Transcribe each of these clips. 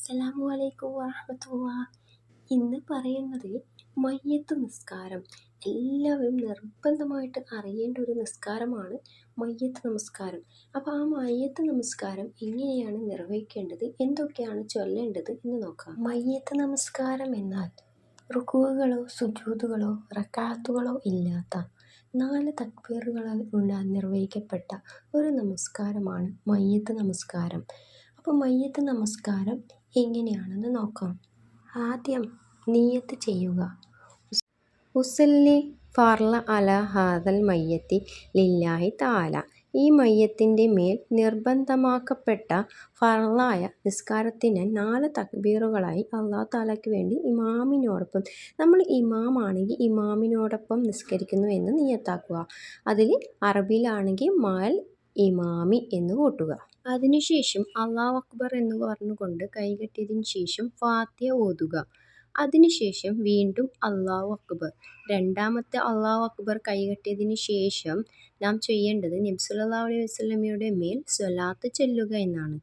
അസ്സലാമു അലൈക്കും വറഹ്മത്തുള്ളാഹി. ഇന്ന് പറയുന്നത് മയ്യത്ത് നിസ്കാരം. എല്ലാവരും നിർബന്ധമായിട്ട് അറിയേണ്ട ഒരു നിസ്കാരമാണ് മയ്യത്ത് നമസ്കാരം. അപ്പോൾ ആ മയ്യത്ത് നമസ്കാരം എങ്ങനെയാണ് നിർവഹിക്കേണ്ടത്, എന്തൊക്കെയാണ് ചൊല്ലേണ്ടത് എന്ന് നോക്കാം. മയ്യത്ത് നമസ്കാരം എന്നാൽ റുകൂകളോ സുജൂദുകളോ റക്അത്തുകളോ ഇല്ലാത്ത 4 തക്ബീറുകളാൽ നിർവഹിക്കപ്പെട്ട ഒരു നമസ്കാരമാണ് മയ്യത്ത് നമസ്കാരം. അപ്പോൾ മയ്യത്ത് നമസ്കാരം എങ്ങനെയാണെന്ന് നോക്കാം. ആദ്യം നിയ്യത്ത് ചെയ്യുക. ഉസല്ലി ഫർള അല ഹാദൽ മയ്യത്തി ലില്ലാഹി തആല. ഈ മയ്യത്തിൻ്റെ മേൽ നിർബന്ധമാക്കപ്പെട്ട ഫർളായ നിസ്കാരത്തിന് 4 തക്ബീറുകളായി അല്ലാഹു തആലയ്ക്ക് വേണ്ടി ഇമാമിനോടൊപ്പം, നമ്മൾ ഇമാമാണെങ്കിൽ ഇമാമിനോടൊപ്പം നിസ്കരിക്കുന്നു എന്ന് നിയ്യത്താക്കുക. അതിൽ അറബിയിലാണെങ്കിൽ മാൽ ഇമാമി എന്ന് കൂട്ടുക. അതിനുശേഷം അല്ലാഹു അക്ബർ എന്ന് പറഞ്ഞുകൊണ്ട് കൈകെട്ടിയതിന് ശേഷം ഫാത്തിഹ ഓതുക. അതിനുശേഷം വീണ്ടും അല്ലാഹു അക്ബർ. രണ്ടാമത്തെ അല്ലാഹു അക്ബർ കൈകെട്ടിയതിന് ശേഷം നാം ചെയ്യേണ്ടത് നബി സല്ലല്ലാഹു അലൈഹി വസല്ലമയുടെ മേൽ സ്വലാത്ത് ചൊല്ലുക എന്നാണ്.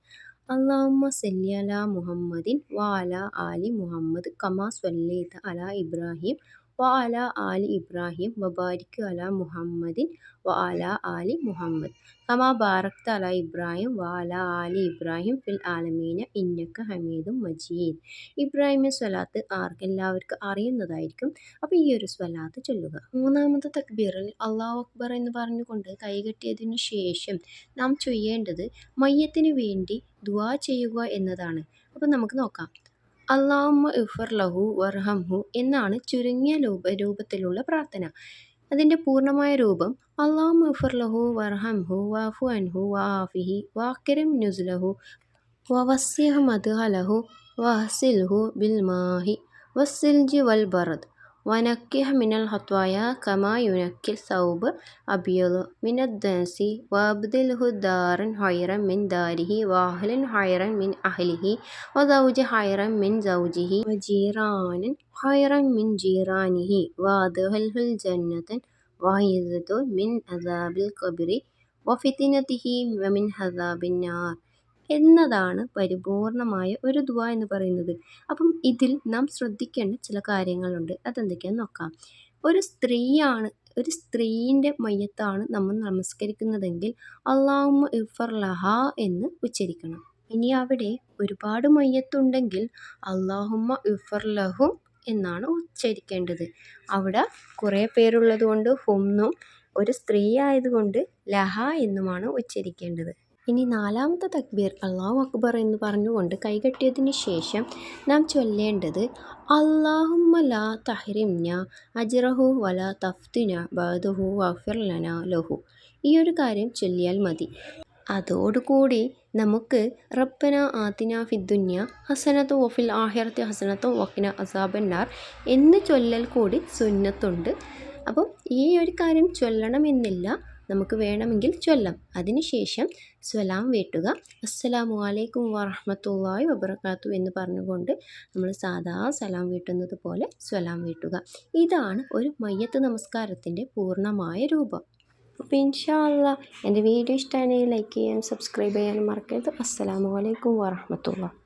അല്ലാഹുമ്മ സല്ലി അലാ മുഹമ്മദിൻ വ അലാ ആലി മുഹമ്മദ് കമാ സ്വല്ലൈത അലാ ഇബ്രാഹിം വ അലാ ആലി ഇബ്രാഹിം വബാരിക് അലാ മുഹമ്മദിൻ വ അലാ ആലി മുഹമ്മദ് കമാ ബാറക്ത അലാ ഇബ്രാഹിം വ അലാ ആലി ഇബ്രാഹിം ഫിൽ ആലമീന ഇന്നക ഹമീദും മജീദ്. ഇബ്രാഹിമി സ്വലാത്ത് എല്ലാവർക്കും അറിയുന്നതായിരിക്കും. അപ്പോൾ ഈ ഒരു സ്വലാത്ത് ചൊല്ലുക. മൂന്നാമത്തെ തക്ബീറിൽ അല്ലാഹു അക്ബർ എന്ന് പറഞ്ഞുകൊണ്ട് കൈകെട്ടിയതിനു ശേഷം നാം ചെയ്യേണ്ടത് മയ്യത്തിന് വേണ്ടി ദുആ ചെയ്യുക എന്നതാണ്. അപ്പോൾ നമുക്ക് നോക്കാം. അല്ലാഹുമ്മ ഇഗ്ഫിർ ലഹു വർഹംഹു എന്നാണ് ചുരുങ്ങിയ രൂപത്തിലുള്ള പ്രാർത്ഥന. അതിൻ്റെ പൂർണ്ണമായ രൂപം അല്ലാഹുമ്മ ഇഗ്ഫിർ ലഹു വർഹംഹു വഅഫു അൻഹു വആഫിഹി വഅക്രിം നുസുലഹു വവസ്സിഅ് മദ്ഖലഹു വഗ്സിൽഹു ബിൽമാഇ വസ്സൽജി വൽബറദ് വനക്കിഹ് മിനൽ ഖത്വായ കമാ യുനക്കിൽ സൗബ് അബിയദ് മിനദ്ദനസി വഅബ്ദിൽഹു ദാറൻ ഖൈറൻ മിൻ ദാരിഹി വഅഹ്ലൻ ഖൈറൻ മിൻ അഹ്ലിഹി വസൗജൻ ഖൈറൻ മിൻ സൗജിഹി വജീറാനൻ ഖൈറൻ മിൻ ജീറാനിഹി വഅദ്ഖിൽഹുൽ ജന്നത വഅഈദഹു മിൻ അദാബിൽ ഖബ്രി വഫിത്നതിഹി വമിൻ അദാബിൻ നാർ എന്നതാണ് പരിപൂർണമായ ഒരു ദുആ എന്ന് പറയുന്നത്. അപ്പം ഇതിൽ നാം ശ്രദ്ധിക്കേണ്ട ചില കാര്യങ്ങളുണ്ട്. അതെന്തൊക്കെയാണെന്ന് നോക്കാം. ഒരു സ്ത്രീൻ്റെ മയ്യത്താണ് നമ്മൾ നമസ്കരിക്കുന്നതെങ്കിൽ അല്ലാഹുമ്മ ഇഗ്ഫിർ ലഹാ എന്ന് ഉച്ചരിക്കണം. ഇനി അവിടെ ഒരുപാട് മയ്യത്തുണ്ടെങ്കിൽ അല്ലാഹുമ്മ ഇഗ്ഫിർ ലഹും എന്നാണ് ഉച്ചരിക്കേണ്ടത്. അവിടെ കുറേ പേരുള്ളത് കൊണ്ട് ഹുംന്നും ഒരു സ്ത്രീ ആയതുകൊണ്ട് ലഹ എന്നുമാണ് ഉച്ചരിക്കേണ്ടത്. ഇനി നാലാമത്തെ തക്ബീർ അല്ലാഹു അക്ബർ എന്ന് പറഞ്ഞുകൊണ്ട് കൈകെട്ടിയതിന് ശേഷം നാം ചൊല്ലേണ്ടത് അല്ലാഹുമ്മ ലാ തഹ്രിംന അജ്റഹു വലാ തഫ്തിന ബഅദഹു വഗ്ഫിർ ലനാ ലഹു. ഈ ഒരു കാര്യം ചൊല്ലിയാൽ മതി. അതോടുകൂടി നമുക്ക് റബ്ബന ആതിന ഫിദ്ദുനിയ ഹസനത്തും വഫിൽ ആഖിറതി ഹസനത്തും വഖിന അസാബന്നാർ എന്ന് ചൊല്ലൽ കൂടി സുന്നത്തുണ്ട്. അപ്പം ഈ ഒരു കാര്യം ചൊല്ലണമെന്നില്ല, നമുക്ക് വേണമെങ്കിൽ ചൊല്ലാം. അതിനുശേഷം സ്വലാം വീട്ടുക. അസ്സലാമു അലൈക്കും വറഹ്മത്തുള്ളാഹി വബറകാത്തു എന്ന് പറഞ്ഞുകൊണ്ട് നമ്മൾ സാധാ സലാം വീട്ടുന്നത് പോലെ സ്വലാം വീട്ടുക. ഇതാണ് ഒരു മയ്യത്ത് നമസ്കാരത്തിൻ്റെ പൂർണ്ണമായ രൂപം. അപ്പോൾ ഇൻഷാ അല്ലാഹ് എൻ്റെ വീഡിയോ ഇഷ്ടമാണെങ്കിൽ ലൈക്ക് ചെയ്യാനും സബ്സ്ക്രൈബ് ചെയ്യാനും മറക്കരുത്. അസ്സലാമു അലൈക്കും വറഹ്മത്തുള്ളാഹി.